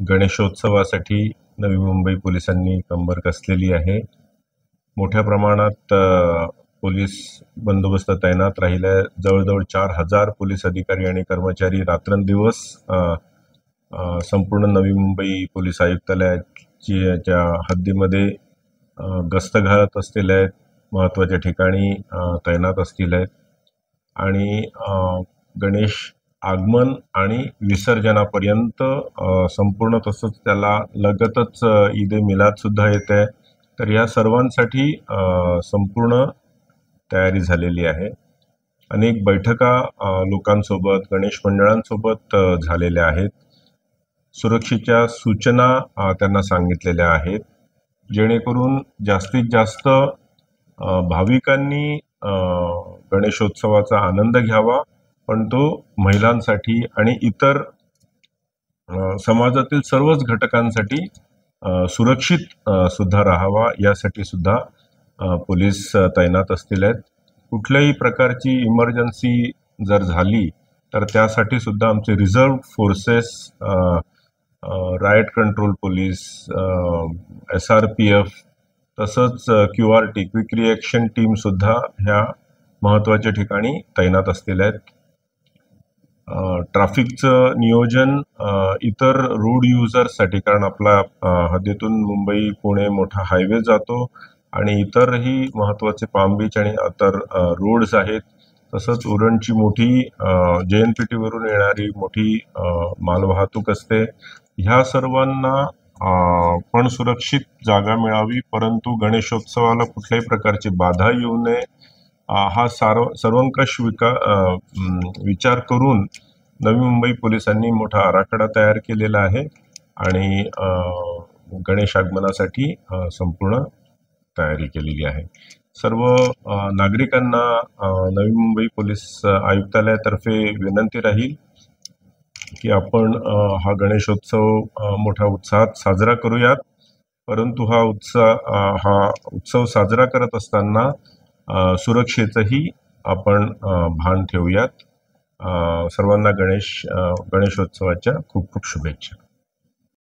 गणेशोत्सवासाठी नवी मुंबई पोलिसांनी कंबर कसलेली आहे। मोठ्या प्रमाणात पोलीस बंदोबस्त तैनात राहिला। जवळजवळ 4000 पोलीस अधिकारी आणि कर्मचारी रात्रंदिवस संपूर्ण नवी मुंबई पोलीस आयुक्तालयाच्या हद्दीमध्ये गस्त घालत असलेले आहेत, महत्त्वाच्या ठिकाणी तैनात असतील आहेत आणि गणेश आगमन आणि विसर्जनापर्यंत संपूर्ण, तसंच त्याला लगतच ईद ए मिलाद सुद्धा येते। तर या सर्वांसाठी संपूर्ण तयारी झालेली आहे। अनेक बैठका लोकांसोबत, गणेश मंडळांसोबत झालेल्या आहेत। सुरक्षेच्या सूचना त्यांना सांगितलेल्या आहेत, जेणेकरून जास्तीत जास्त भाविकांनी गणेशोत्सवाचा आनंद घ्यावा, पण तो महिलांसाठी आणि इतर समाजातील सर्वच घटकांसाठी सुरक्षित सुद्धा राहावा, यासाठी सुद्धा पोलीस तैनात असतील आहेत। कुठल्याही प्रकारची इमर्जन्सी जर झाली तर त्यासाठी सुद्धा आमचे reserve forces, riot control police, SRPF, तसंच QRT क्विक रिॲक्शन टीम सुद्धा ह्या महत्त्वाच्या ठिकाणी तैनात असतील आहेत। ट्रॅफिकचं नियोजन इतर रोड युजर्ससाठी, कारण आपला हद्दीतून मुंबई पुणे मोठा हायवे जातो आणि इतरही महत्त्वाचे पाम बीच आणि इतर रोड्स आहेत, तसंच उरणची मोठी JNPT वरून येणारी मोठी मालवाहतूक असते। ह्या सर्वांना पण सुरक्षित जागा मिळावी, परंतु गणेशोत्सवाला कुठल्याही प्रकारची बाधा येऊ नये, हा सर्वंकष विचार करून नवी मुंबई पोलिसांनी मोठा आराखडा तयार केलेला आहे आणि गणेश आगमनासाठी संपूर्ण तयारी केलेली आहे। सर्व नागरिकांना नवी मुंबई पोलीस आयुक्तालयातर्फे विनंती राहील की आपण हा गणेशोत्सव मोठ्या उत्साहात साजरा करूयात, परंतु हा उत्सव साजरा करत असताना सुरक्षेचंही आपण भान ठेवूयात। सर्वांना गणेशोत्सवाच्या खूप खूप शुभेच्छा।